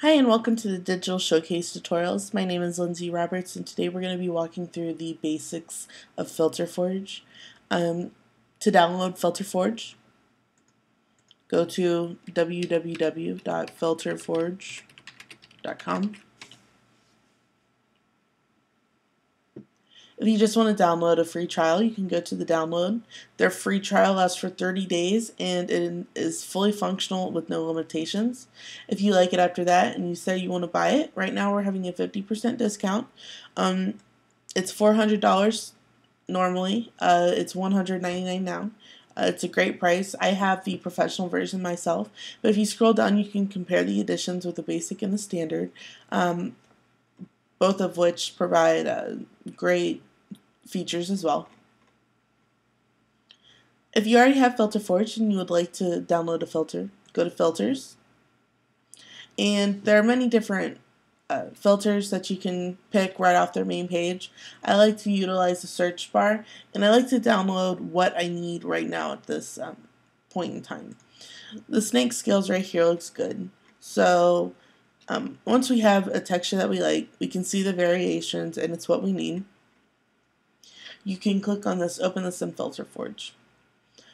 Hi and welcome to the Digital Showcase Tutorials. My name is Lindsay Roberts and today we're going to be walking through the basics of FilterForge. To download FilterForge, go to www.filterforge.com. If you just want to download a free trial, you can go to the download. Their free trial lasts for 30 days and it is fully functional with no limitations. If you like it after that and you say you want to buy it, right now we're having a 50% discount. It's $400 normally. It's $199 now. It's a great price. I have the professional version myself, but if you scroll down, you can compare the editions with the basic and the standard, both of which provide great features as well. If you already have FilterForge and you would like to download a filter, go to Filters, and there are many different filters that you can pick right off their main page. I like to utilize the search bar, and I like to download what I need right now at this point in time. The snake scales right here looks good. So once we have a texture that we like, we can see the variations and it's what we need. You can click on this, open this in FilterForge.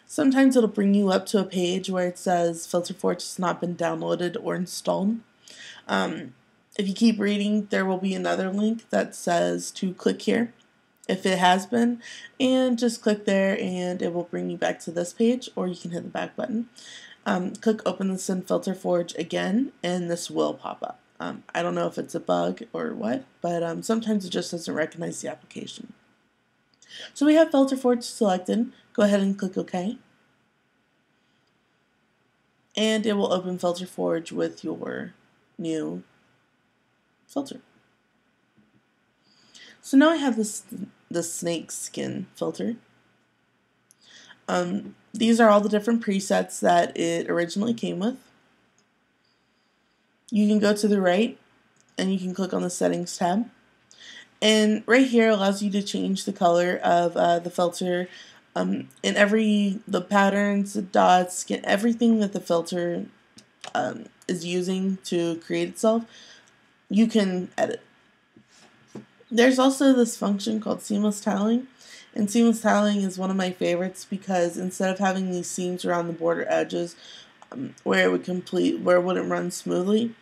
Sometimes it'll bring you up to a page where it says FilterForge has not been downloaded or installed. If you keep reading, there will be another link that says to click here if it has been, and just click there and it will bring you back to this page, or you can hit the back button. Click open this in FilterForge again and this will pop up. I don't know if it's a bug or what, but sometimes it just doesn't recognize the application. So we have FilterForge selected. Go ahead and click OK. And it will open FilterForge with your new filter. So now I have the snake skin filter. These are all the different presets that it originally came with. You can go to the right and you can click on the settings tab. And right here allows you to change the color of the filter. And the patterns, the dots, everything that the filter is using to create itself, you can edit. There's also this function called seamless tiling, and seamless tiling is one of my favorites because instead of having these seams around the border edges where it wouldn't run smoothly,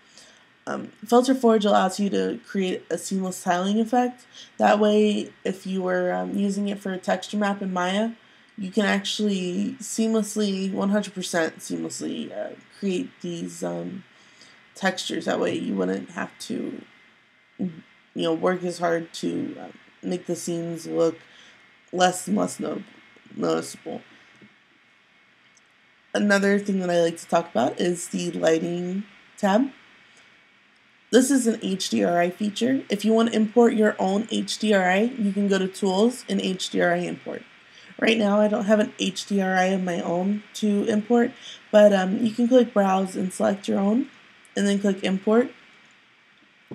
FilterForge allows you to create a seamless tiling effect. That way, if you were using it for a texture map in Maya, you can actually seamlessly, 100% seamlessly create these textures. That way you wouldn't have to work as hard to make the seams look less and less noticeable. Another thing that I like to talk about is the lighting tab. This is an HDRI feature. If you want to import your own HDRI, you can go to Tools and HDRI Import. Right now I don't have an HDRI of my own to import, but you can click Browse and select your own, and then click Import.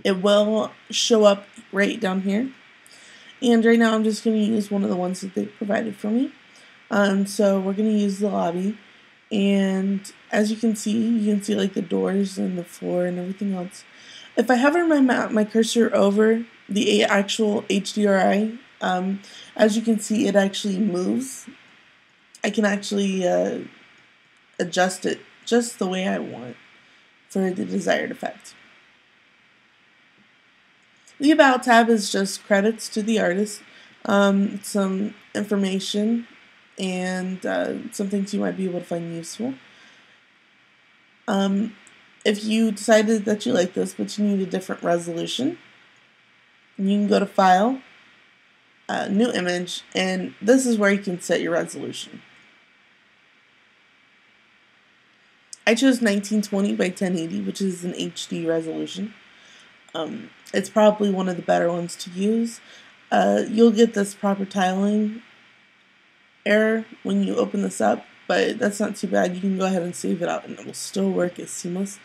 It will show up right down here. And right now I'm just going to use one of the ones that they provided for me. So we're going to use the lobby. And as you can see like the doors and the floor and everything else. If I hover my cursor over the actual HDRI, as you can see, it actually moves. I can actually adjust it just the way I want for the desired effect. The About tab is just credits to the artist, some information, and some things you might be able to find useful. If you decided that you like this, but you need a different resolution, you can go to File, New Image, and this is where you can set your resolution. I chose 1920 by 1080, which is an HD resolution. It's probably one of the better ones to use. You'll get this proper tiling error when you open this up, but that's not too bad. You can go ahead and save it out and it will still work as seamless.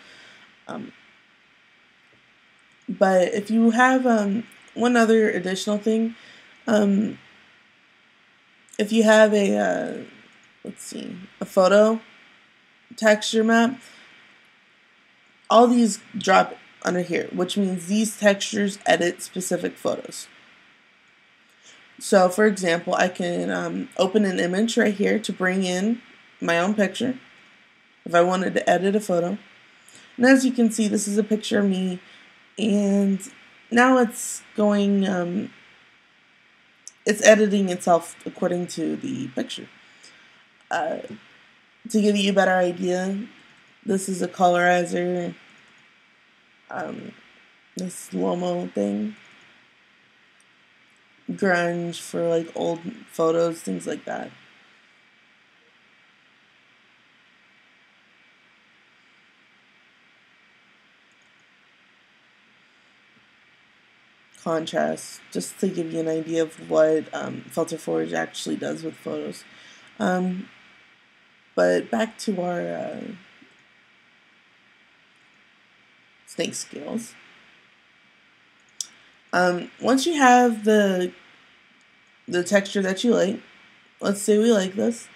But if you have one other additional thing, if you have a photo texture map, all these drop under here, which means these textures edit specific photos. So for example, I can open an image right here to bring in my own picture if I wanted to edit a photo. And as you can see, this is a picture of me, and now it's going, it's editing itself according to the picture. To give you a better idea, this is a colorizer, this slow-mo thing, grunge for like old photos, things like that. Contrast, just to give you an idea of what Filter Forge actually does with photos. But back to our snake scales. Once you have the texture that you like, let's say we like this.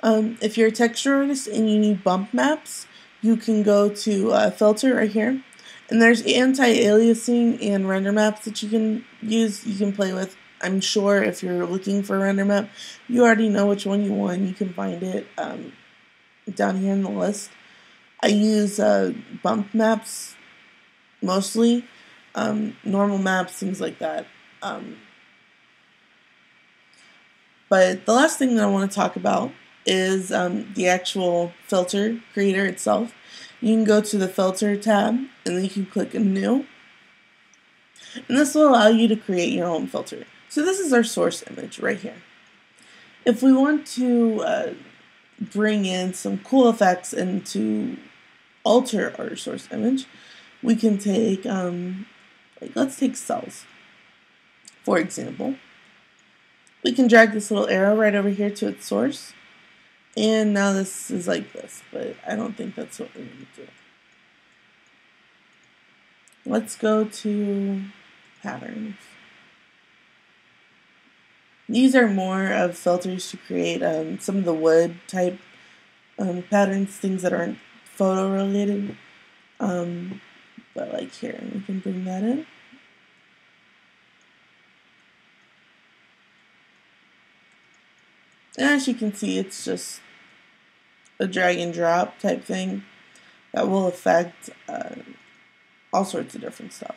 If you're a texture artist and you need bump maps, you can go to filter right here. And there's anti-aliasing and render maps that you can use, you can play with. I'm sure if you're looking for a render map, you already know which one you want. You can find it down here in the list. I use bump maps mostly, normal maps, things like that. But the last thing that I want to talk about is the actual filter creator itself. You can go to the filter tab and then you can click new. And this will allow you to create your own filter. So this is our source image right here. If we want to bring in some cool effects and to alter our source image, we can take, let's take cells, for example. We can drag this little arrow right over here to its source. And now this is like this, but I don't think that's what we're going to do. Let's go to patterns. These are more of filters to create some of the wood type patterns, things that aren't photo related. But like here, we can bring that in. And as you can see, it's just a drag and drop type thing that will affect all sorts of different stuff.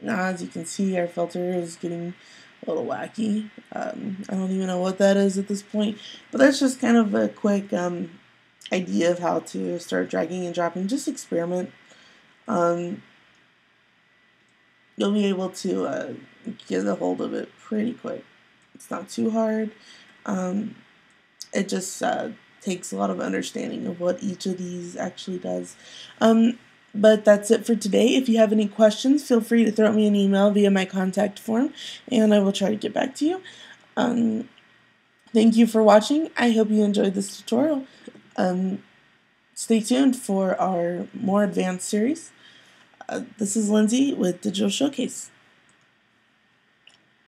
Now, as you can see, our filter is getting a little wacky. I don't even know what that is at this point, but that's just kind of a quick idea of how to start dragging and dropping. Just experiment. You'll be able to get a hold of it pretty quick. It's not too hard. It just takes a lot of understanding of what each of these actually does. But that's it for today. If you have any questions, feel free to throw me an email via my contact form, and I will try to get back to you. Thank you for watching. I hope you enjoyed this tutorial. Stay tuned for our more advanced series. This is Lindsay with Digital Showcase.